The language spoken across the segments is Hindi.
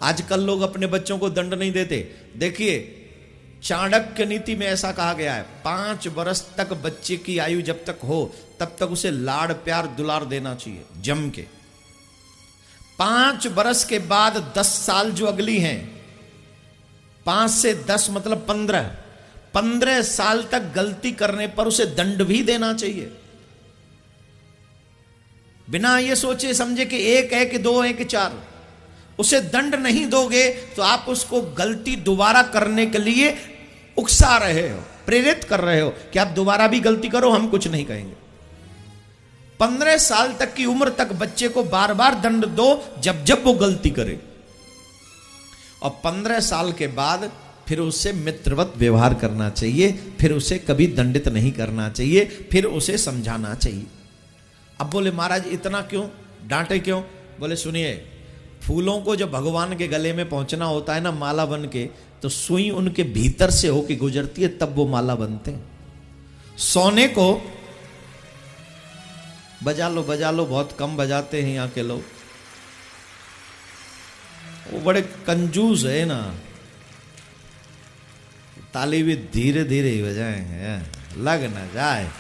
आजकल लोग अपने बच्चों को दंड नहीं देते। देखिए, चाणक्य नीति में ऐसा कहा गया है, 5 वर्ष तक बच्चे की आयु जब तक हो तब तक उसे लाड़ प्यार दुलार देना चाहिए जम के। 5 वर्ष के बाद 10 साल जो अगली हैं, 5 से 10 मतलब 15 साल तक गलती करने पर उसे दंड भी देना चाहिए। बिना ये सोचे समझे कि 1 है कि 2 है कि 4, उसे दंड नहीं दोगे तो आप उसको गलती दोबारा करने के लिए उकसा रहे हो, प्रेरित कर रहे हो कि आप दोबारा भी गलती करो, हम कुछ नहीं कहेंगे। 15 साल तक की उम्र तक बच्चे को बार बार दंड दो जब जब वो गलती करे, और 15 साल के बाद फिर उससे मित्रवत व्यवहार करना चाहिए, फिर उसे कभी दंडित नहीं करना चाहिए, फिर उसे समझाना चाहिए। अब बोले महाराज इतना क्यों डांटे क्यों? बोले सुनिए, फूलों को जब भगवान के गले में पहुंचना होता है ना माला बन के, तो सुई उनके भीतर से होके गुजरती है, तब वो माला बनते हैं। सोने को बजा लो, बहुत कम बजाते हैं यहाँ के लोग, वो बड़े कंजूस है ना, ताली भी धीरे धीरे ही बजाएंगे, लग ना जाए।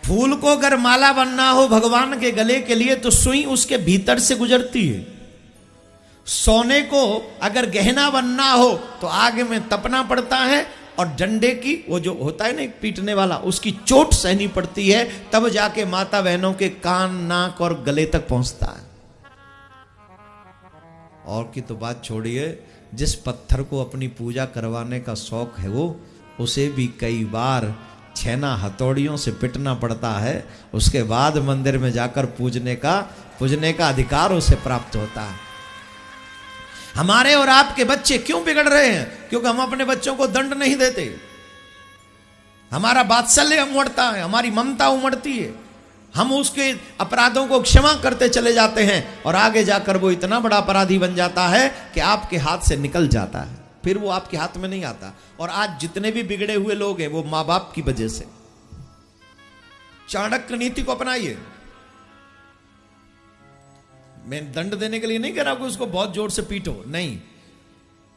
फूल को अगर माला बनना हो भगवान के गले के लिए तो सुई उसके भीतर से गुजरती है। सोने को अगर गहना बनना हो तो आग में तपना पड़ता है, और डंडे की वो जो होता है ना एक पीटने वाला, उसकी चोट सहनी पड़ती है, तब जाके माता बहनों के कान नाक और गले तक पहुंचता है। और की तो बात छोड़िए, जिस पत्थर को अपनी पूजा करवाने का शौक है वो, उसे भी कई बार छेना हथौड़ियों से पिटना पड़ता है, उसके बाद मंदिर में जाकर पूजने का अधिकार उसे प्राप्त होता है। हमारे और आपके बच्चे क्यों बिगड़ रहे हैं? क्योंकि हम अपने बच्चों को दंड नहीं देते। हमारा वात्सल्य उमड़ता है, हमारी ममता उमड़ती है, हम उसके अपराधों को क्षमा करते चले जाते हैं, और आगे जाकर वो इतना बड़ा अपराधी बन जाता है कि आपके हाथ से निकल जाता है, फिर वो आपके हाथ में नहीं आता। और आज जितने भी बिगड़े हुए लोग हैं वो मां बाप की वजह से। चाणक्य नीति को अपनाइए। मैं दंड देने के लिए नहीं कह रहा कि उसको बहुत जोर से पीटो, नहीं,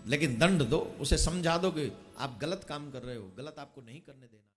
लेकिन दंड दो, उसे समझा दो कि आप गलत काम कर रहे हो, गलत आपको नहीं करने देना।